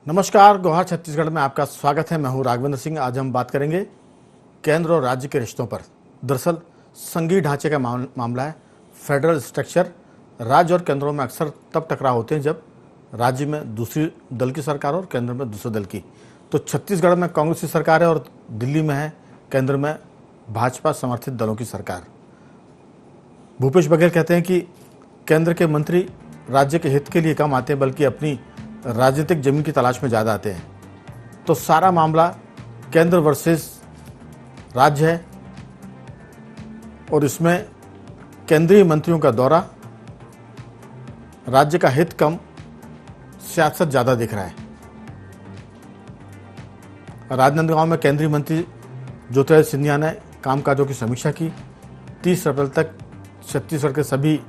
नमस्कार, गौहर छत्तीसगढ़ में आपका स्वागत है। मैं हूं राघवेंद्र सिंह। आज हम बात करेंगे केंद्र और राज्य के रिश्तों पर। दरअसल संघीय ढांचे का मामला है। Federal structure. राज्य और केंद्रों में अक्सर तब टकराव होते हैं जब राज्य में दूसरी दल की सरकार और केंद्र में दूसरे दल की। तो छत्तीसगढ़ में कांग्रेस की सरकार है और दिल्ली में है, केंद्र में भाजपा समर्थित दलों की सरकार। भूपेश बघेल कहते हैं कि केंद्र के मंत्री राज्य के हित के लिए कम आते हैं बल्कि अपनी राजनीतिक जमीन की तलाश में ज़्यादा आते हैं। तो सारा मामला केंद्र वर्सेस राज्य है और इसमें केंद्रीय मंत्रियों का दौरा, राज्य का हित कम, सियासत ज़्यादा दिख रहा है। राजनांदगांव में केंद्रीय मंत्री ज्योतिरादित्य सिंधिया ने कामकाजों की समीक्षा की। 30 अप्रैल तक छत्तीसगढ़ के सभी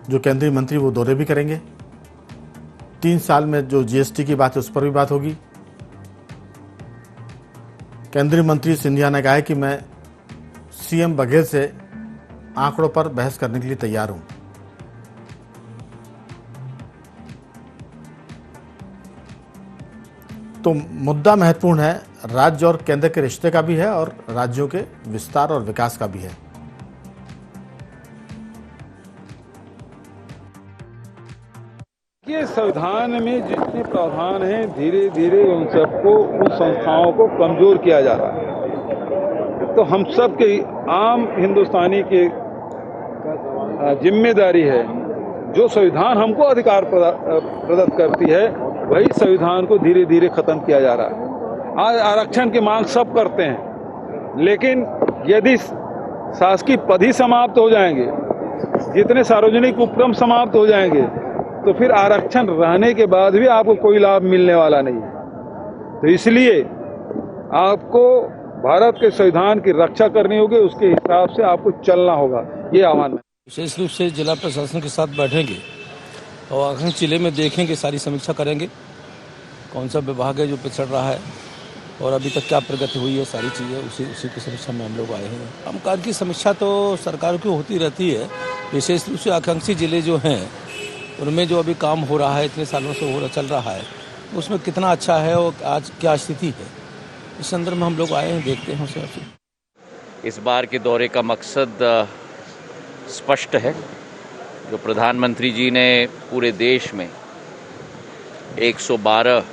जो केंद्रीय मंत्री वो दौरे भी करेंगे। 3 साल में जो जीएसटी की बात है उस पर भी बात होगी। केंद्रीय मंत्री सिंधिया ने कहा है कि मैं सीएम बघेल से आंकड़ों पर बहस करने के लिए तैयार हूं। तो मुद्दा महत्वपूर्ण है, राज्य और केंद्र के रिश्ते का भी है और राज्यों के विस्तार और विकास का भी है। ये संविधान में जितने प्रावधान हैं धीरे धीरे उन सबको, उन संस्थाओं को कमजोर किया जा रहा है। तो हम सब के आम हिंदुस्तानी की जिम्मेदारी है, जो संविधान हमको अधिकार प्रदत्त करती है वही संविधान को धीरे धीरे खत्म किया जा रहा है। आज आरक्षण की मांग सब करते हैं, लेकिन यदि शासकीय पद ही समाप्त हो जाएंगे, जितने सार्वजनिक उपक्रम समाप्त हो जाएंगे, तो फिर आरक्षण रहने के बाद भी आपको कोई लाभ मिलने वाला नहीं है। तो इसलिए आपको भारत के संविधान की रक्षा करनी होगी, उसके हिसाब से आपको चलना होगा, ये आह्वान है। विशेष रूप से जिला प्रशासन के साथ बैठेंगे और आखिर जिले में देखेंगे, सारी समीक्षा करेंगे कौन सा विभाग है जो पिछड़ रहा है और अभी तक क्या प्रगति हुई है, सारी चीज़ें उसी की समीक्षा में हम लोग आए हैं। कामकाज की समीक्षा तो सरकार की होती रहती है। विशेष रूप से आकांक्षी जिले जो हैं उनमें जो अभी काम हो रहा है, इतने सालों से चल रहा है, उसमें कितना अच्छा है और आज क्या स्थिति है, इस संदर्भ में हम लोग आए हैं, देखते हैं उसे। इस बार के दौरे का मकसद स्पष्ट है। जो प्रधानमंत्री जी ने पूरे देश में 112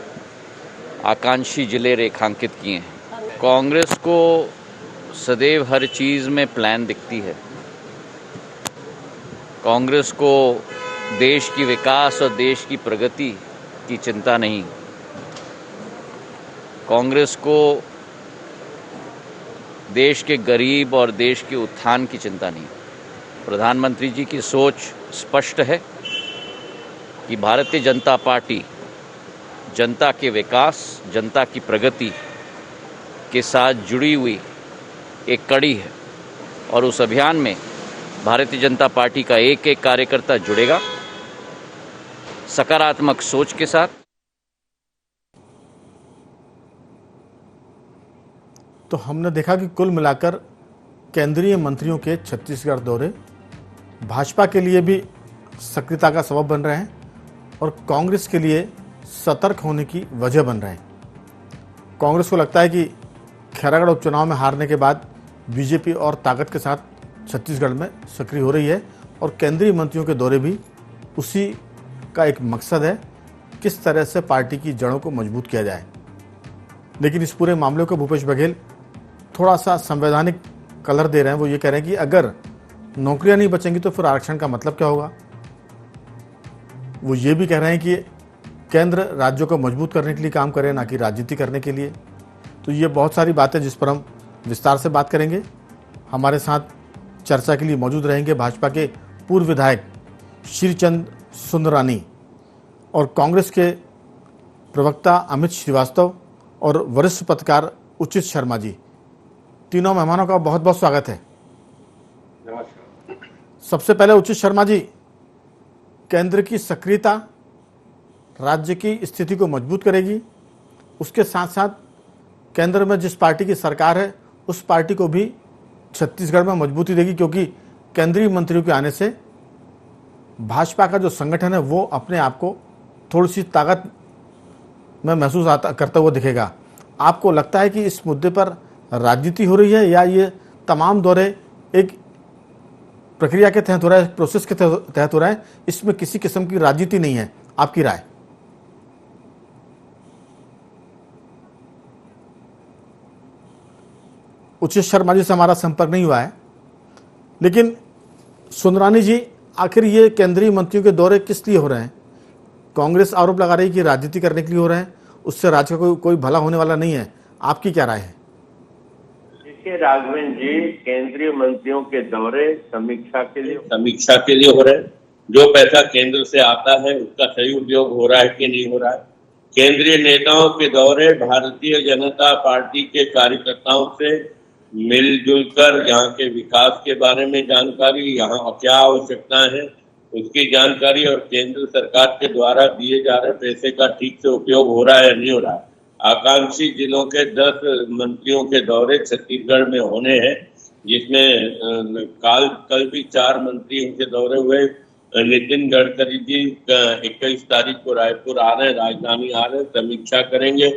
आकांक्षी जिले रेखांकित किए हैं। कांग्रेस को सदैव हर चीज़ में प्लान दिखती है। कांग्रेस को देश की विकास और देश की प्रगति की चिंता नहीं। कांग्रेस को देश के गरीब और देश के उत्थान की चिंता नहीं। प्रधानमंत्री जी की सोच स्पष्ट है कि भारतीय जनता पार्टी जनता के विकास, जनता की प्रगति के साथ जुड़ी हुई एक कड़ी है और उस अभियान में भारतीय जनता पार्टी का एक एक कार्यकर्ता जुड़ेगा सकारात्मक सोच के साथ। तो हमने देखा कि कुल मिलाकर केंद्रीय मंत्रियों के छत्तीसगढ़ दौरे भाजपा के लिए भी सक्रियता का सबब बन रहे हैं और कांग्रेस के लिए सतर्क होने की वजह बन रहे हैं। कांग्रेस को लगता है कि खैरागढ़ उपचुनाव में हारने के बाद बीजेपी और ताकत के साथ छत्तीसगढ़ में सक्रिय हो रही है और केंद्रीय मंत्रियों के दौरे भी उसी का एक मकसद है, किस तरह से पार्टी की जड़ों को मजबूत किया जाए। लेकिन इस पूरे मामले को भूपेश बघेल थोड़ा सा संवैधानिक कलर दे रहे हैं। वो ये कह रहे हैं कि अगर नौकरियां नहीं बचेंगी तो फिर आरक्षण का मतलब क्या होगा। वो ये भी कह रहे हैं कि केंद्र राज्यों को मजबूत करने के लिए काम करे, ना कि राजनीति करने के लिए। तो ये बहुत सारी बातें जिस पर हम विस्तार से बात करेंगे। हमारे साथ चर्चा के लिए मौजूद रहेंगे भाजपा के पूर्व विधायक श्रीचंद सुंदरानी और कांग्रेस के प्रवक्ता अमित श्रीवास्तव और वरिष्ठ पत्रकार उचित शर्मा जी। तीनों मेहमानों का बहुत बहुत स्वागत है। सबसे पहले उचित शर्मा जी, केंद्र की सक्रियता राज्य की स्थिति को मजबूत करेगी, उसके साथ साथ केंद्र में जिस पार्टी की सरकार है उस पार्टी को भी छत्तीसगढ़ में मजबूती देगी, क्योंकि केंद्रीय मंत्रियों के आने से भाजपा का जो संगठन है वो अपने आप को थोड़ी सी ताकत में महसूस करता हुआ दिखेगा। आपको लगता है कि इस मुद्दे पर राजनीति हो रही है या ये तमाम दौरे एक प्रक्रिया के तहत हो रहा है, प्रोसेस के तहत हो रहा है, इसमें किसी किस्म की राजनीति नहीं है? आपकी राय? उचित शर्मा जी से हमारा संपर्क नहीं हुआ है, लेकिन सुंदरानी जी, आखिर ये केंद्रीय मंत्रियों के दौरे किस लिए हो रहे हैं? कांग्रेस आरोप लगा रही है कि राजनीति करने के लिए हो रहे हैं, उससे राज्य का कोई भला होने वाला नहीं है। आपकी क्या राय है? देखिए राघवेंद्र जी, केंद्रीय मंत्रियों के दौरे समीक्षा के लिए हो रहे हैं। जो पैसा केंद्र से आता है उसका सही उपयोग हो रहा है कि नहीं हो रहा है। केंद्रीय नेताओं के दौरे भारतीय जनता पार्टी के कार्यकर्ताओं से मिलजुल कर यहाँ के विकास के बारे में जानकारी, यहाँ क्या आवश्यकता है उसकी जानकारी और केंद्र सरकार के द्वारा दिए जा रहे पैसे का ठीक से उपयोग हो रहा है या नहीं हो रहा है। आकांक्षी जिलों के 10 मंत्रियों के दौरे छत्तीसगढ़ में होने हैं, जिसमें कल भी 4 मंत्री उनके दौरे हुए। नितिन गडकरी जी 21 तारीख को रायपुर आ रहे हैं, राजधानी आ रहे हैं, समीक्षा करेंगे,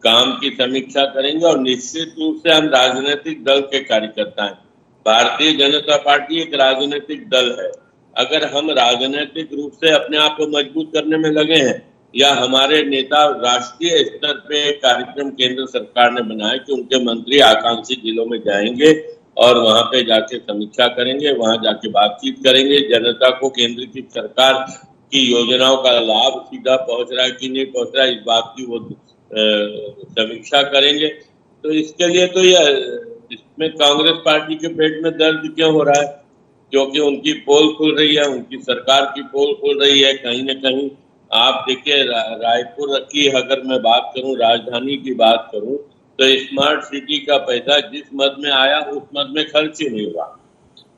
काम की समीक्षा करेंगे। और निश्चित रूप से हम राजनीतिक दल के कार्यकर्ता हैं। भारतीय जनता पार्टी एक राजनीतिक दल है। अगर हम राजनीतिक रूप से अपने आप को मजबूत करने में लगे हैं या हमारे नेता राष्ट्रीय स्तर पे कार्यक्रम केंद्र सरकार ने बनाया कि उनके मंत्री आकांक्षी जिलों में जाएंगे और वहां पे जाके समीक्षा करेंगे, वहां जाके बातचीत करेंगे, जनता को केंद्र की सरकार की योजनाओं का लाभ सीधा पहुंच रहा है कि नहीं पहुंच रहा है, इस बात की वो समीक्षा करेंगे। तो इसके लिए तो इसमें कांग्रेस पार्टी के पेट में दर्द क्यों हो रहा है? क्योंकि उनकी पोल खुल रही है, उनकी सरकार की पोल खुल रही है। कहीं न कहीं आप देखिए, रायपुर की अगर मैं बात करूं, राजधानी की बात करूं, तो स्मार्ट सिटी का पैसा जिस मद में आया उस मद में खर्च ही नहीं हुआ।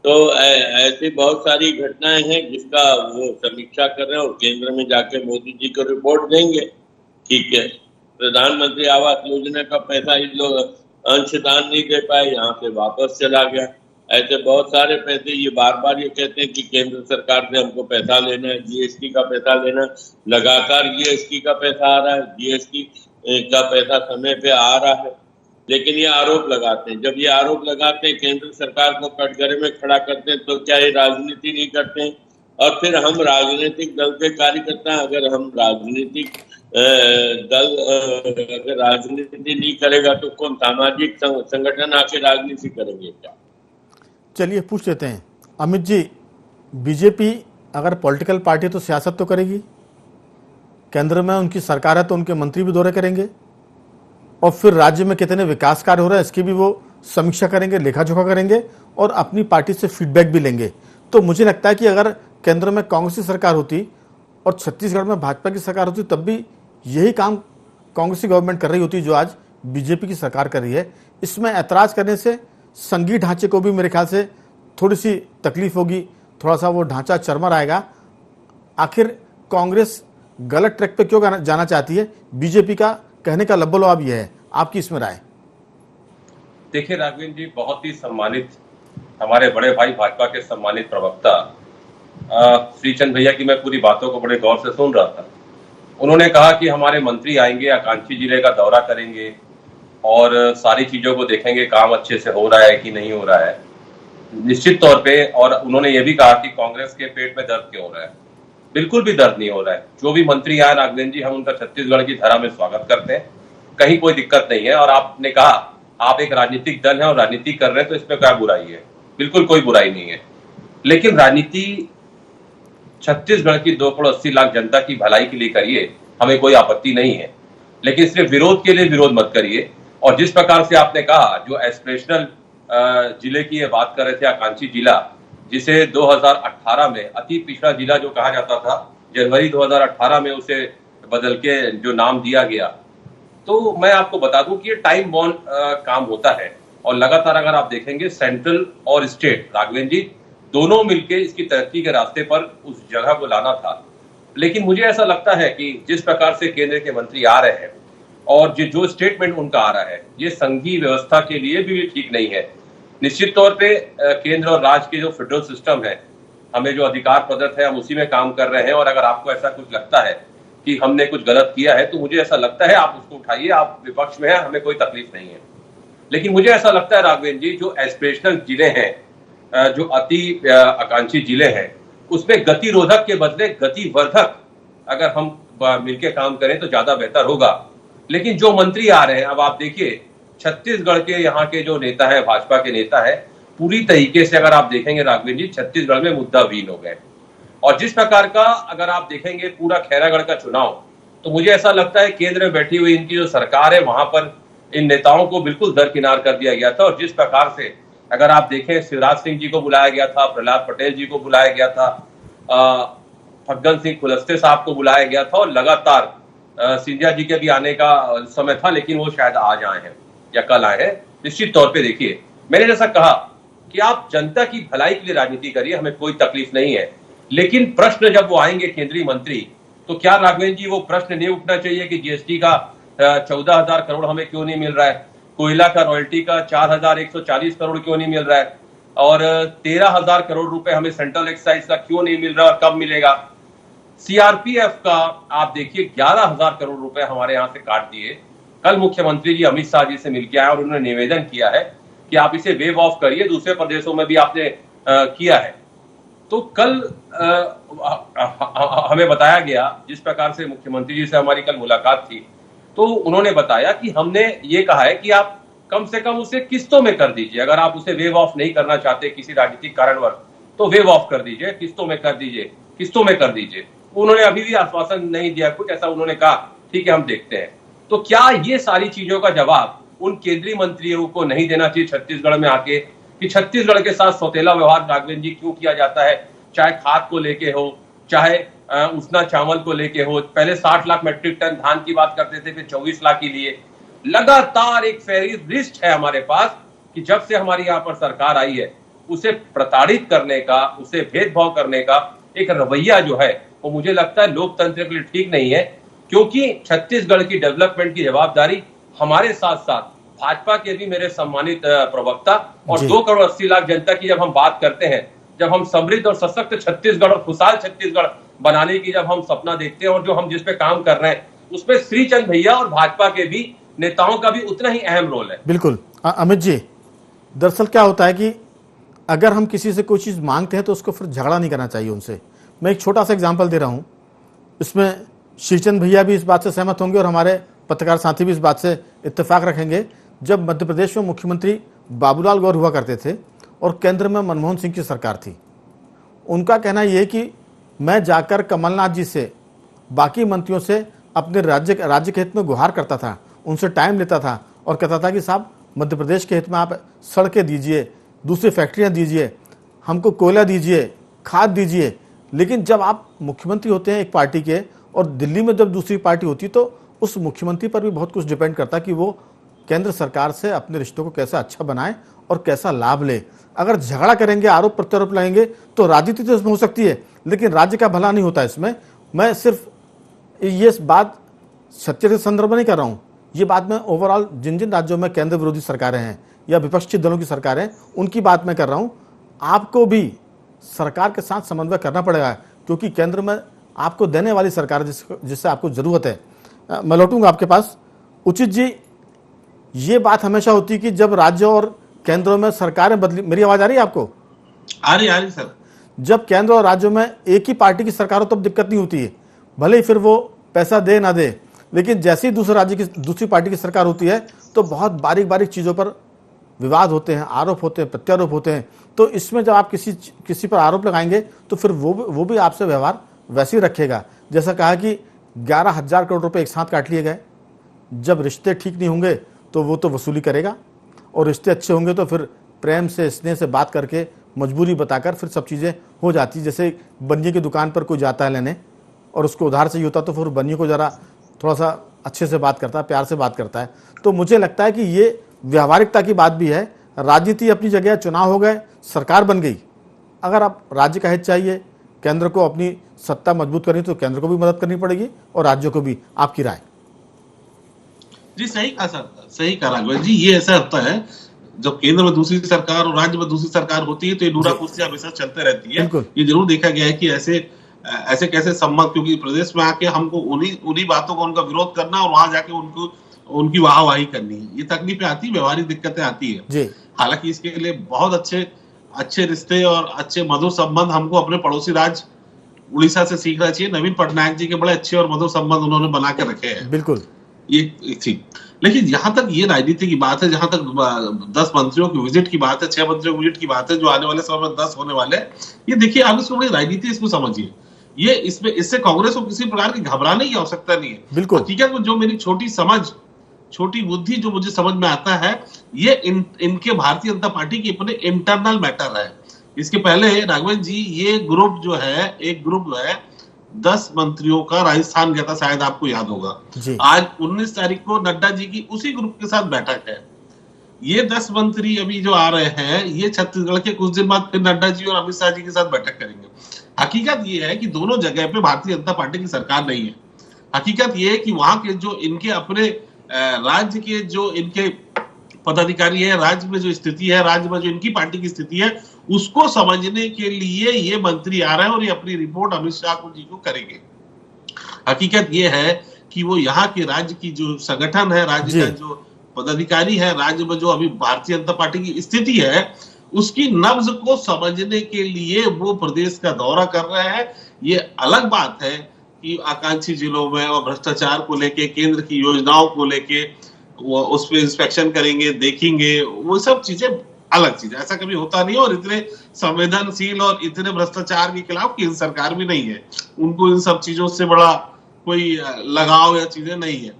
तो ऐसी बहुत सारी घटनाएं हैं जिसका वो समीक्षा कर रहे हैं और केंद्र में जाके मोदी जी को रिपोर्ट देंगे। ठीक है, प्रधानमंत्री आवास योजना का पैसा इन लोग अंशदान नहीं दे पाए, यहाँ से वापस चला गया। ऐसे बहुत सारे पैसे, ये बार बार ये कहते हैं कि केंद्र सरकार से हमको पैसा लेना है, जीएसटी का पैसा लेना, लगातार जीएसटी का पैसा आ रहा है, जीएसटी का पैसा समय पे आ रहा है, लेकिन ये आरोप लगाते हैं। जब ये आरोप लगाते हैं, केंद्र सरकार को कटघरे में खड़ा करते हैं, तो क्या ये राजनीति नहीं करते हैं? और फिर हम राजनीतिक दल के कार्यकर्ता हैं, अगर हम राजनीतिक दल अगर राजनीति नहीं करेगा तो कौन सामाजिक संगठन आके राजनीति करेंगे क्या? चलिए पूछ लेते हैं, अमित जी, बीजेपी अगर पॉलिटिकल पार्टी तो सियासत तो करेगी, केंद्र में उनकी सरकार है तो उनके मंत्री भी दौरे करेंगे और फिर राज्य में कितने विकास कार्य हो रहा है इसकी भी वो समीक्षा करेंगे, लेखा जोखा करेंगे और अपनी पार्टी से फीडबैक भी लेंगे। तो मुझे लगता है कि अगर केंद्र में कांग्रेस की सरकार होती और छत्तीसगढ़ में भाजपा की सरकार होती तब भी यही काम कांग्रेस की गवर्नमेंट कर रही होती जो आज बीजेपी की सरकार कर रही है। इसमें ऐतराज करने से संघीय ढांचे को भी मेरे ख्याल से थोड़ी सी तकलीफ होगी, थोड़ा सा वो ढांचा चरमर आएगा। आखिर कांग्रेस गलत ट्रैक पे क्यों जाना चाहती है? बीजेपी का कहने का लब्बो-लबाब यह है, आपकी इसमें राय? देखिए राघवेंद्र जी, बहुत ही सम्मानित हमारे बड़े भाई भाजपा के सम्मानित प्रवक्ता श्रीचंद भैया की मैं पूरी बातों को बड़े गौर से सुन रहा था। उन्होंने कहा कि हमारे मंत्री आएंगे, आकांक्षी जिले का दौरा करेंगे और सारी चीजों को देखेंगे, काम अच्छे से हो रहा है कि नहीं हो रहा है। निश्चित तौर पे, और उन्होंने ये भी कहा कि कांग्रेस के पेट में दर्द क्यों हो रहा है। बिल्कुल भी दर्द नहीं हो रहा है। जो भी मंत्री आए राघवेंद्र जी, हम उनका छत्तीसगढ़ की धरा में स्वागत करते हैं, कहीं कोई दिक्कत नहीं है। और आपने कहा आप एक राजनीतिक दल है और राजनीति कर रहे हैं, तो इसमें क्या बुराई है? बिल्कुल कोई बुराई नहीं है। लेकिन राजनीति छत्तीसगढ़ की 2.80 लाख जनता की भलाई के लिए करिए, हमें कोई आपत्ति नहीं है, लेकिन सिर्फ विरोध के लिए विरोध मत करिए। और जिस प्रकार से आपने कहा, जो एस्पिरेशनल जिले की ये बात कर रहे थे, आकांक्षी जिला, जिसे 2018 में अति पिछड़ा जिला जो कहा जाता था, जनवरी 2018 में उसे बदल के जो नाम दिया गया, तो मैं आपको बता दूं कि ये टाइम बॉन्ड काम होता है। और लगातार अगर आप देखेंगे, सेंट्रल और स्टेट राघवेंद्र जी दोनों मिलके इसकी तरक्की के रास्ते पर उस जगह को लाना था। लेकिन मुझे ऐसा लगता है कि जिस प्रकार से केंद्र के मंत्री आ रहे हैं और जो स्टेटमेंट उनका आ रहा है, ये संघीय व्यवस्था के लिए भी ठीक नहीं है। निश्चित तौर पे केंद्र और राज्य के जो फेडरल सिस्टम है, हमें जो अधिकार प्रदत्त है, हम उसी में काम कर रहे हैं। और अगर आपको ऐसा कुछ लगता है कि हमने कुछ गलत किया है, तो मुझे ऐसा लगता है आप उसको उठाइए, आप विपक्ष में हैं, हमें कोई तकलीफ नहीं है। लेकिन मुझे ऐसा लगता है राघवेंद्र जी, जो एस्पिरेशनल जिले हैं, जो अति आकांक्षी जिले हैं, उसमें गतिरोधक के बदले गतिवर्धक अगर हम मिलकर काम करें तो ज्यादा बेहतर होगा। लेकिन जो मंत्री आ रहे हैं, अब आप देखिए छत्तीसगढ़ के यहाँ के जो नेता है, भाजपा के नेता है, पूरी तरीके से अगर आप देखेंगे राघवेंद्र जी, छत्तीसगढ़ में मुद्दावीन हो गए। और जिस प्रकार का अगर आप देखेंगे पूरा खैरागढ़ का चुनाव, तो मुझे ऐसा लगता है केंद्र में बैठी हुई इनकी जो सरकार है, वहां पर इन नेताओं को बिल्कुल दरकिनार कर दिया गया था। और जिस प्रकार से अगर आप देखें, शिवराज सिंह जी को बुलाया गया था, प्रहलाद पटेल जी को बुलाया गया था, फग्गन सिंह कुलस्ते साहब को बुलाया गया था, और लगातार सिंधिया जी के भी आने का समय था, लेकिन वो शायद आज आए हैं या कल आए हैं। निश्चित तौर पे देखिए, मैंने जैसा कहा कि आप जनता की भलाई के लिए राजनीति करिए, हमें कोई तकलीफ नहीं है। लेकिन प्रश्न जब वो आएंगे केंद्रीय मंत्री, तो क्या राघवेंद्र जी वो प्रश्न नहीं उठना चाहिए कि जीएसटी का 14,000 करोड़ हमें क्यों नहीं मिल रहा है, कोयला का रॉयल्टी का 4,140 करोड़ क्यों नहीं मिल रहा है, और 13,000 करोड़ रुपए हमें सेंट्रल एक्साइज का क्यों नहीं मिल रहा और कब मिलेगा। सीआरपीएफ का आप देखिए 11,000 करोड़ रुपए हमारे यहाँ से काट दिए। कल मुख्यमंत्री जी अमित शाह जी से मिलकर आए और उन्होंने निवेदन किया है कि आप इसे वेव ऑफ करिए, दूसरे प्रदेशों में भी आपने किया है। तो कल हमें बताया गया, जिस प्रकार से मुख्यमंत्री जी से हमारी कल मुलाकात थी, तो उन्होंने बताया कि हमने ये कहा है कि आप कम से कम उसे किस्तों में कर दीजिए। अगर आप उसे वेव ऑफ नहीं करना चाहते किसी राजनीतिक कारणवश, तो वेव ऑफ कर दीजिए, किस्तों में कर दीजिए, किस्तों में कर दीजिए। उन्होंने अभी भी आश्वासन नहीं दिया कुछ ऐसा, उन्होंने कहा ठीक है हम देखते हैं। तो क्या ये सारी चीजों का जवाब उन केंद्रीय मंत्रियों को नहीं देना चाहिए छत्तीसगढ़ में आके, कि छत्तीसगढ़ के साथ सौतेला व्यवहार राघवेंद्र जी क्यों किया जाता है, चाहे खाद को लेके हो, चाहे उसना चावल को लेके हो। पहले 60 लाख मेट्रिक टन धान की बात करते थे, फिर 24 लाख के लिए। लगातार एक फेरिस्ट है हमारे पास कि जब से हमारी यहाँ पर सरकार आई है, उसे प्रताड़ित करने का, उसे भेदभाव करने का एक रवैया जो है, वो मुझे लगता है लोकतंत्र के लिए ठीक नहीं है। क्योंकि छत्तीसगढ़ की डेवलपमेंट की जवाबदारी हमारे साथ साथ भाजपा के भी मेरे सम्मानित प्रवक्ता और 2 करोड़ 80 लाख जनता की जब हम बात करते हैं, जब हम समृद्ध और सशक्त छत्तीसगढ़ और खुशहाल छत्तीसगढ़ बनाने की जब हम सपना देखते हैं, और जो हम जिस पे काम कर रहे हैं, उसमें श्रीचंद भैया और भाजपा के भी नेताओं का भी उतना ही अहम रोल है। बिल्कुल अमित जी, दरअसल क्या होता है कि अगर हम किसी से कोई चीज़ मांगते हैं तो उसको फिर झगड़ा नहीं करना चाहिए उनसे। मैं एक छोटा सा एग्जाम्पल दे रहा हूँ, इसमें श्रीचंद भैया भी इस बात से सहमत होंगे और हमारे पत्रकार साथी भी इस बात से इत्तेफाक रखेंगे। जब मध्य प्रदेश में मुख्यमंत्री बाबूलाल गौर हुआ करते थे और केंद्र में मनमोहन सिंह की सरकार थी, उनका कहना यह कि मैं जाकर कमलनाथ जी से, बाकी मंत्रियों से अपने राज्य के हित में गुहार करता था, उनसे टाइम लेता था और कहता था कि साहब मध्य प्रदेश के हित में आप सड़कें दीजिए, दूसरी फैक्ट्रियां दीजिए, हमको कोयला दीजिए, खाद दीजिए। लेकिन जब आप मुख्यमंत्री होते हैं एक पार्टी के और दिल्ली में जब दूसरी पार्टी होती, तो उस मुख्यमंत्री पर भी बहुत कुछ डिपेंड करता कि वो केंद्र सरकार से अपने रिश्तों को कैसा अच्छा बनाए और कैसा लाभ ले। अगर झगड़ा करेंगे, आरोप प्रत्यारोप लगेंगे, तो राजनीति तो इसमें हो सकती है, लेकिन राज्य का भला नहीं होता इसमें। मैं सिर्फ ये बात छत्तीसगढ़ के संदर्भ में नहीं कर रहा हूँ, ये बात मैं ओवरऑल जिन जिन राज्यों में केंद्र विरोधी सरकारें हैं या विपक्षी दलों की सरकारें, उनकी बात मैं कर रहा हूँ। आपको भी सरकार के साथ समन्वय करना पड़ेगा, क्योंकि केंद्र में आपको देने वाली सरकार जिससे आपको ज़रूरत है। मैं लौटूंगा आपके पास। उचित जी, ये बात हमेशा होती है कि जब राज्य और केंद्रों में सरकारें बदली, मेरी आवाज़ आ रही है आपको? आ रही सर। जब केंद्र और राज्यों में एक ही पार्टी की सरकार हो तब दिक्कत नहीं होती है, भले ही फिर वो पैसा दे ना दे। लेकिन जैसे ही दूसरे राज्य की दूसरी पार्टी की सरकार होती है तो बहुत बारीक बारीक चीज़ों पर विवाद होते हैं, आरोप होते हैं, प्रत्यारोप होते हैं। तो इसमें जब आप किसी पर आरोप लगाएंगे तो फिर वो भी आपसे व्यवहार वैसे ही रखेगा। जैसा कहा कि 11,000 करोड़ रुपए एक साथ काट लिए गए। जब रिश्ते ठीक नहीं होंगे तो वो तो वसूली करेगा, और रिश्ते अच्छे होंगे तो फिर प्रेम से, स्नेह से बात करके, मजबूरी बताकर फिर सब चीज़ें हो जाती। जैसे बनिए की दुकान पर कोई जाता है लेने और उसको उधार चाहिए होता, तो फिर बनिए को ज़रा थोड़ा सा अच्छे से बात करता है, प्यार से बात करता है। तो मुझे लगता है कि ये व्यावहारिकता की बात भी है। राजनीति अपनी जगह, चुनाव हो गए, सरकार बन गई। अगर आप राज्य का हित चाहिए, केंद्र को अपनी सत्ता मजबूत करनी, तो केंद्र को भी मदद करनी पड़ेगी और राज्यों को भी। आपकी राय? जी सही कहा सर, सही कहा राघवेंद्र जी। ये ऐसा होता है जब केंद्र में दूसरी सरकार और राज्य में दूसरी सरकार होती है तो ये डूरा कुर्सी हमेशा चलते रहती है। ये जरूर देखा गया है कि ऐसे ऐसे कैसे संबंध, क्योंकि प्रदेश में आके हमको उन्हीं बातों का उनका विरोध करना और वहां जाके उनकी वाहवाही करनी है, ये तकलीफें आती है, व्यवहारिक दिक्कतें आती है। हालांकि इसके लिए बहुत अच्छे रिश्ते और अच्छे मधुर संबंध हमको अपने पड़ोसी राज्य उड़ीसा से सीखना चाहिए। नवीन पटनायक जी के बड़े अच्छे और मधुर संबंध उन्होंने बना के रखे हैं, बिल्कुल ये ठीक। लेकिन जहां तक ये राजनीति की बात है, जहां तक 10 मंत्रियों की विजिट की बात है, 6 मंत्रियों की विजिट की बात है, जो आने वाले समय में 10 होने वाले, ये देखिए आप इसको बड़ी राजनीति इसको समझिए। ये इससे कांग्रेस को किसी प्रकार की घबराने की आवश्यकता नहीं है। बिल्कुल हकीकत में जो मेरी छोटी बुद्धि जो मुझे समझ में आता है, ये इनके भारतीय जनता पार्टी के अपने इंटरनल मैटर है। इसके पहले राघवेंद्र जी ये ग्रुप जो है 10 मंत्रियों का राजस्थान गया था, शायद आपको याद होगा। आज 19 तारीख को नड्डा जी की उसी ग्रुप के साथ बैठक है। ये 10 मंत्री अभी जो आ रहे हैं, ये छत्तीसगढ़ के कुछ दिन बाद फिर नड्डा जी और अमित शाह जी के साथ बैठक करेंगे। हकीकत ये है कि दोनों जगह पे भारतीय जनता पार्टी की सरकार नहीं है। हकीकत ये है कि वहां के जो इनके अपने राज्य के जो इनके पदाधिकारी है, राज्य में जो स्थिति है, राज्य में जो इनकी पार्टी की स्थिति है, उसको समझने के लिए ये मंत्री आ रहे हैं और ये अपनी रिपोर्ट अमित शाह जी को करेंगे। हकीकत ये है कि वो यहाँ के राज्य की जो संगठन है, राज्य का जो पदाधिकारी है, राज्य में जो अभी भारतीय जनता पार्टी की स्थिति है, उसकी नब्ज को समझने के लिए वो प्रदेश का दौरा कर रहे हैं। ये अलग बात है कि आकांक्षी जिलों में और भ्रष्टाचार को लेके, केंद्र की योजनाओं को लेके वो उस पर इंस्पेक्शन करेंगे, देखेंगे, वो सब चीजें अलग चीज, ऐसा कभी होता नहीं। और इतने संवेदनशील और इतने भ्रष्टाचार के खिलाफ केंद्र सरकार भी नहीं है, उनको इन सब चीजों से बड़ा कोई लगाव या चीजें नहीं है।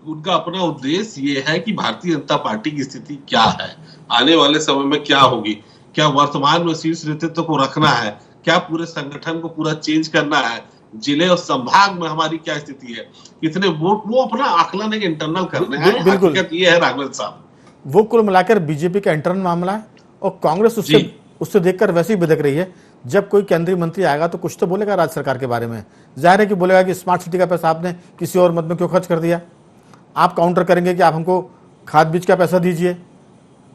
उनका अपना उद्देश्य ये है कि भारतीय जनता पार्टी की स्थिति क्या है, आने वाले समय में क्या होगी, क्या वर्तमान में शीर्ष नेतृत्व को रखना है, क्या पूरे संगठन को पूरा चेंज करना है, जिले और संभाग में हमारी क्या स्थिति है, कितने वोट, वो अपना आकलन एक इंटरनल करने हैं। हकीकत ये है राघवेंद्र साहब, वो कुल मिलाकर बीजेपी का इंटरनल मामला है और कांग्रेस उससे देखकर वैसे ही बिदक रही है। जब कोई केंद्रीय मंत्री आएगा तो कुछ तो बोलेगा राज्य सरकार के बारे में। जाहिर है कि बोलेगा कि स्मार्ट सिटी का पैसा आपने किसी और मद में क्यों खर्च कर दिया। आप काउंटर करेंगे कि आप हमको खाद बीज का पैसा दीजिए।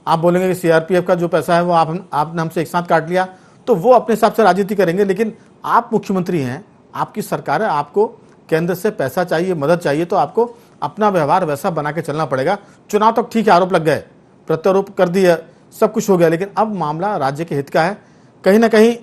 आप बोलेंगे कि सीआरपीएफ का जो पैसा है वो आपने हमसे एक साथ काट लिया। तो वो अपने हिसाब से राजनीति करेंगे। लेकिन आप मुख्यमंत्री हैं, आपकी सरकार है, आपको केंद्र से पैसा चाहिए, मदद चाहिए, तो आपको अपना व्यवहार वैसा बना के चलना पड़ेगा। चुनाव तक ठीक है, आरोप लग गए, प्रत्यारोप कर दिया, सब कुछ हो गया, लेकिन अब मामला राज्य के हित का है। कहीं ना कहीं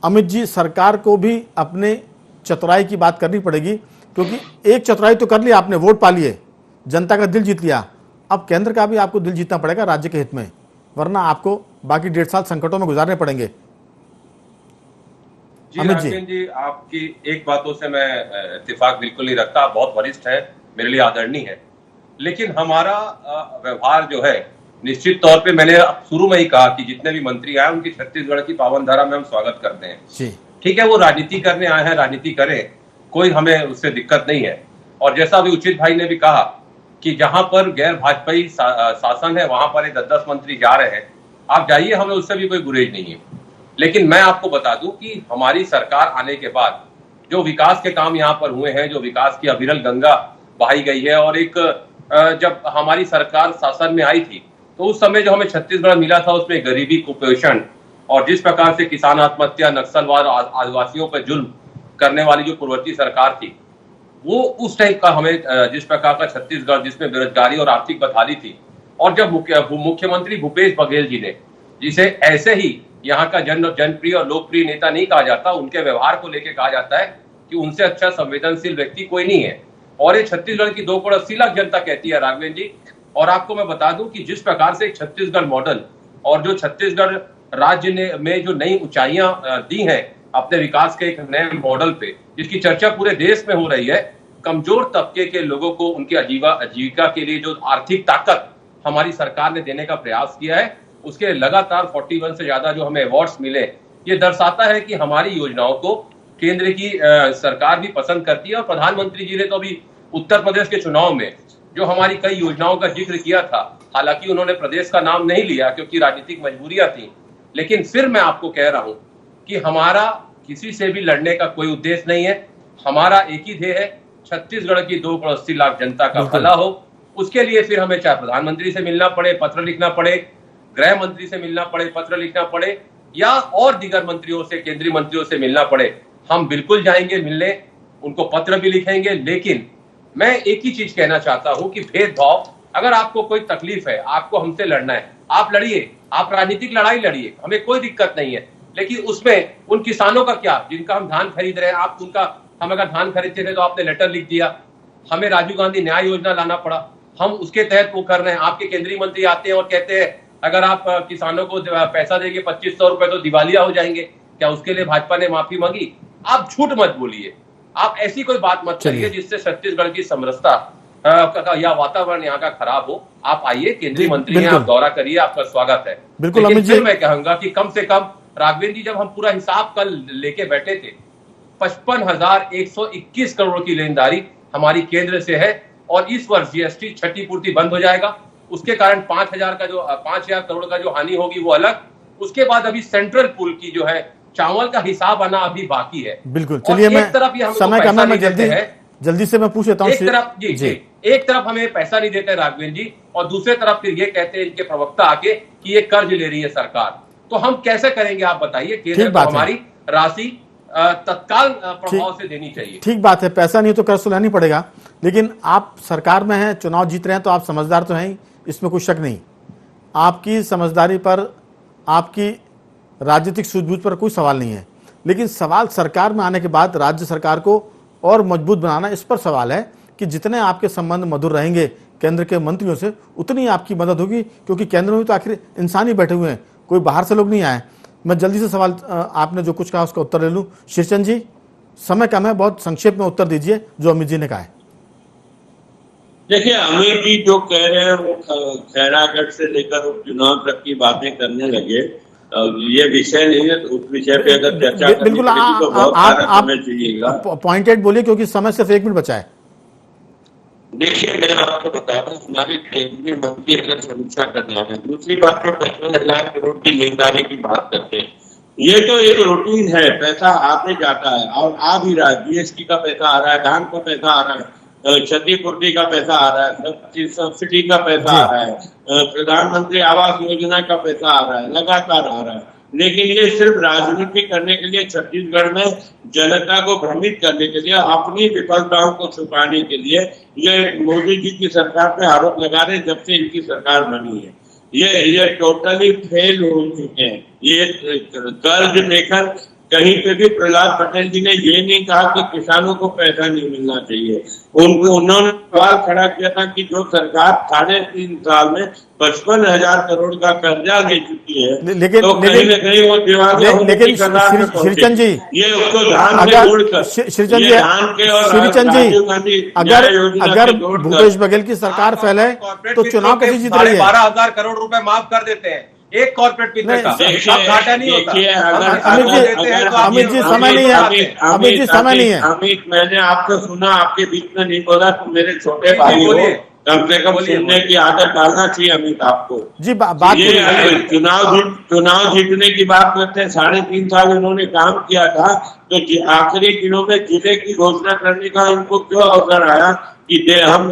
अमित जी, सरकार को भी अपने चतुराई की बात करनी पड़ेगी, क्योंकि एक चतुराई तो कर लिया आपने, वोट पा लिए, जनता का दिल जीत लिया। अब केंद्र का भी आपको दिल जीतना पड़ेगा राज्य के हित में, वरना आपको बाकी 1.5 साल संकटों में गुजारने पड़ेंगे। अमित जी, आपकी एक बातों से मैं इत्तेफाक बिल्कुल नहीं रखता। आप बहुत वरिष्ठ हैं, मेरे लिए आदरणीय है, लेकिन हमारा व्यवहार जो है, निश्चित तौर पे मैंने शुरू में ही कहा कि जितने भी मंत्री आए उनकी छत्तीसगढ़ की पावन धारा में हम स्वागत करते हैं। ठीक है, वो राजनीति करने आए हैं, राजनीति करें, कोई हमें उससे दिक्कत नहीं है। और जैसा अभी उचित भाई ने भी कहा कि जहां पर गैर भाजपाई शासन है वहां पर 10 मंत्री जा रहे हैं, आप जाइए, हमें उससे भी कोई गुरेज नहीं है। लेकिन मैं आपको बता दूं कि हमारी सरकार आने के बाद जो विकास के काम यहाँ पर हुए हैं, जो विकास की अविरल गंगा बहाई गई है, और एक जब हमारी सरकार शासन में आई थी तो उस समय जो हमें छत्तीसगढ़ मिला था उसमें गरीबी, कुपोषण और जिस प्रकार से किसान आत्महत्या, नक्सलवाद, आदिवासियों पर जुल्म करने वाली जो पूर्ववर्ती सरकार थी, वो उस टाइप का हमें जिस प्रकार का छत्तीसगढ़ जिसमें बेरोजगारी और आर्थिक बदहाली थी, और जब मुख्यमंत्री भूपेश बघेल जी ने, जिसे ऐसे ही यहाँ का जनप्रिय और लोकप्रिय नेता नहीं कहा जाता, उनके व्यवहार को लेकर कहा जाता है कि उनसे अच्छा संवेदनशील व्यक्ति कोई नहीं है, और ये छत्तीसगढ़ की 2.80 जनता कहती है राघवेंद्र जी। और आपको मैं बता दूं कि जिस प्रकार से एक छत्तीसगढ़ मॉडल और जो छत्तीसगढ़ राज्य ने में जो नई ऊंचाइयां दी हैं अपने विकास के एक नए मॉडल पे, जिसकी चर्चा पूरे देश में हो रही है, कमजोर तबके के लोगों को उनकी आजीविका के लिए जो आर्थिक ताकत हमारी सरकार ने देने का प्रयास किया है, उसके लगातार 41 से ज्यादा जो हमें अवार्ड्स मिले, ये दर्शाता है कि हमारी योजनाओं को केंद्र की सरकार भी पसंद करती है। और प्रधानमंत्री जी ने तो अभी उत्तर प्रदेश के चुनाव में जो हमारी कई योजनाओं का जिक्र किया था, हालांकि उन्होंने प्रदेश का नाम नहीं लिया क्योंकि राजनीतिक मजबूरियां थी, लेकिन फिर मैं आपको कह रहा हूं कि हमारा किसी से भी लड़ने का कोई उद्देश्य नहीं है। हमारा एक ही ध्येय है, छत्तीसगढ़ की 2.80 जनता का भला हो। उसके लिए फिर हमें चाहे प्रधानमंत्री से मिलना पड़े, पत्र लिखना पड़े, गृह मंत्री से मिलना पड़े, पत्र लिखना पड़े, या और दीगर मंत्रियों से, केंद्रीय मंत्रियों से मिलना पड़े, हम बिल्कुल जाएंगे मिलने, उनको पत्र भी लिखेंगे। लेकिन मैं एक ही चीज कहना चाहता हूं कि भेदभाव, अगर आपको कोई तकलीफ है, आपको हमसे लड़ना है, आप लड़िए, आप राजनीतिक लड़ाई लड़िए, हमें कोई दिक्कत नहीं है। लेकिन उसमें उन किसानों का क्या, जिनका हम धान खरीद रहे हैं, आप उनका, हम अगर धान खरीदते थे तो आपने लेटर लिख दिया, हमें राजीव गांधी न्याय योजना लाना पड़ा, हम उसके तहत वो कर रहे हैं। आपके केंद्रीय मंत्री आते हैं और कहते हैं अगर आप किसानों को पैसा देंगे 2500 रुपए तो दिवालिया हो जाएंगे। क्या उसके लिए भाजपा ने माफी मांगी? आप झूठ मत बोलिए, आप ऐसी कोई बात मत करिए जिससे छत्तीसगढ़ की समरसता या वातावरण यहाँ का खराब हो। आप आइए, केंद्रीय मंत्री हैं, आप दौरा करिए, आपका स्वागत है। बिल्कुल। लेकिन फिर मैं कहूंगा कि कम से कम राघवेंद्र जी, जब हम पूरा हिसाब कल लेके बैठे थे, 55,121 करोड़ की लेनदारी हमारी केंद्र से है और इस वर्ष जीएसटी क्षतिपूर्ति बंद हो जाएगा। उसके कारण 5,000 करोड़ का जो हानि होगी वो अलग। उसके बाद अभी सेंट्रल पूल की जो है चावल का हिसाब आना अभी बाकी है। बिल्कुल। चलिए, मैं समय का मैं जल्दी से मैं पूछ लेता हूं। एक तरफ हमें पैसा नहीं देते राघवेंद्र जी, और दूसरे तरफ फिर ये कहते हैं इनके प्रवक्ता आके कि ये कर्ज ले रही है सरकार। तो हम कैसे करेंगे आप बताइए? केंद्र को हमारी राशि तत्काल प्रभाव से देनी चाहिए। ठीक बात है, पैसा नहीं तो कर्ज तो लेना ही पड़ेगा। लेकिन आप सरकार में हैं, चुनाव जीत रहे हैं, तो आप समझदार तो हैं ही, इसमें कोई शक नहीं। आपकी समझदारी पर, आपकी राजनीतिक सूझबूझ पर कोई सवाल नहीं है। लेकिन सवाल सरकार में आने के बाद राज्य सरकार को और मजबूत बनाना, इस पर सवाल है कि जितने आपके संबंध मधुर रहेंगे केंद्र के मंत्रियों से, उतनी आपकी मदद होगी, क्योंकि केंद्र में तो आखिर इंसान ही बैठे हुए हैं, कोई बाहर से लोग नहीं आए। मैं जल्दी से सवाल, आपने जो कुछ कहा उसका उत्तर ले लूं। शीर्चन जी, समय कम है, बहुत संक्षेप में उत्तर दीजिए जो अमित जी ने कहा है। देखिए, अमित जी जो कह रहे हैं वो खैरागढ़ से लेकर चुनाव तक की बातें करने लगे। ये विषय नहीं है, तो उस विषय पे अगर चर्चा बिल्कुल तो बहुत सारा समय चाहिएगा। पॉइंटेड बोलिए, क्योंकि समय सिर्फ 1 मिनट बचा है। देखिए, मैं आपको बता रहा हूँ, हमारे केंद्रीय मंत्री अगर समीक्षा करना है, दूसरी बात तो 55,000 करोड़ की लेनदारी की बात करते हैं। ये तो एक रूटीन है, पैसा आते जाता है और आ भी रहा है। जीएसटी का पैसा आ रहा है, धान का पैसा आ रहा है, क्षतिपूर्ति का पैसा आ रहा है, सब्सिडी का पैसा आ रहा है, प्रधानमंत्री आवास योजना का पैसा आ रहा है, लगातार आ रहा है। लेकिन ये सिर्फ राजनीति करने के लिए, छत्तीसगढ़ में जनता को भ्रमित करने के लिए, अपनी विफलताओं को छुपाने के लिए ये मोदी जी की सरकार पे आरोप लगा रहे जब से इनकी सरकार बनी है। ये टोटली फेल हो चुके हैं। ये कर्ज लेकर कहीं पे भी प्रहलाद पटेल जी ने ये नहीं कहा कि किसानों को पैसा नहीं मिलना चाहिए। उन्होंने सवाल खड़ा किया था कि जो सरकार 3.5 साल में 55,000 करोड़ का कर्जा ले चुकी है, लेकिन तो कहीं न कहीं वो लेकिन श्रीचंद जी, ये उसको धान में जोड़कर, श्रीचंद जी, अगर भूपेश बघेल की सरकार फैले तो चुनाव कैसे जीत रही है? 12,000 करोड़ रुपए माफ कर देते हैं एक कॉर्पोरेट मित्र का, घाटा नहीं होता। अमित जी, समय नहीं है। अमित जी, समय नहीं है। अमित, मैंने आपको सुना, आपके बीच में नहीं बोला, तो मेरे छोटे भाई हो, कम से कम सुनने की आदत डालना चाहिए अमित आपको जी। बात चुनाव जीतने की बात करते हैं। 3.5 साल इन्होंने काम किया था, तो आखिरी दिनों में जिले की घोषणा करने का इनको क्यों अवसर आया कि हम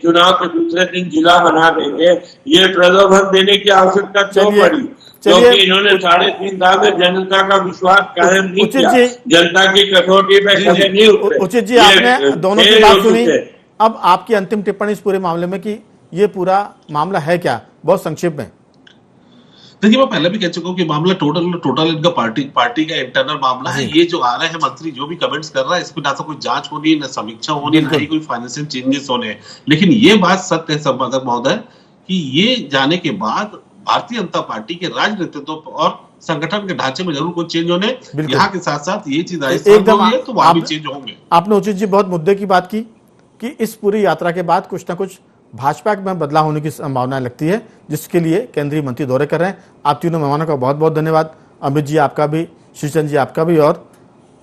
चुनाव के दूसरे दिन जिला बना देंगे? ये प्रलोभन देने की आवश्यकता क्यों पड़ी? क्योंकि इन्होंने 3.5 साल में जनता का विश्वास कायम नहीं किया, जनता की कसौटी पे खड़े नहीं उतरे। उचित जी, आपने दोनों की बात सुनी, अब आपकी अंतिम टिप्पणी इस पूरे मामले में कि ये पूरा मामला है क्या, बहुत संक्षेप में। देखिए, मैं पहले भी कह चुका हूँ कि मामला टोटल इनका पार्टी का इंटरनल मामला है। ये जो आ रहे हैं मंत्री, जो भी कमेंट्स कर रहा है, इसमें ना तो कोई जांच होनी है, ना समीक्षा होनी है, ना ही कोई फाइनेंशियल चेंजेस होने हैं। लेकिन ये बात सत्य है संपादक महोदय कि ये जाने के बाद भारतीय जनता पार्टी के राजनीतित्व और संगठन के ढांचे में जरूर कुछ चेंज होने, यहाँ के साथ साथ ये चीज एकदम तो वहां भी चेंज होंगे। आपने उचित जी बहुत मुद्दे की बात की कि इस पूरी यात्रा के बाद कुछ ना कुछ भाजपा में बदलाव होने की संभावना लगती है, जिसके लिए केंद्रीय मंत्री दौरे कर रहे हैं। आप तीनों मेहमानों का बहुत बहुत धन्यवाद। अमित जी आपका भी, श्रीचंद जी आपका भी, और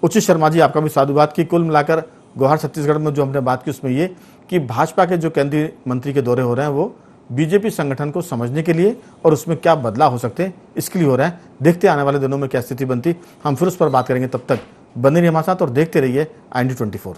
उचित शर्मा जी आपका भी साधुवाद की। कुल मिलाकर गौहर छत्तीसगढ़ में जो हमने बात की उसमें ये कि भाजपा के जो केंद्रीय मंत्री के दौरे हो रहे हैं वो बीजेपी संगठन को समझने के लिए और उसमें क्या बदलाव हो सकते हैं इसके लिए हो रहा है। देखते आने वाले दिनों में क्या स्थिति बनती, हम फिर उस पर बात करेंगे। तब तक बने रहिए हमारे साथ और देखते रहिए IND24।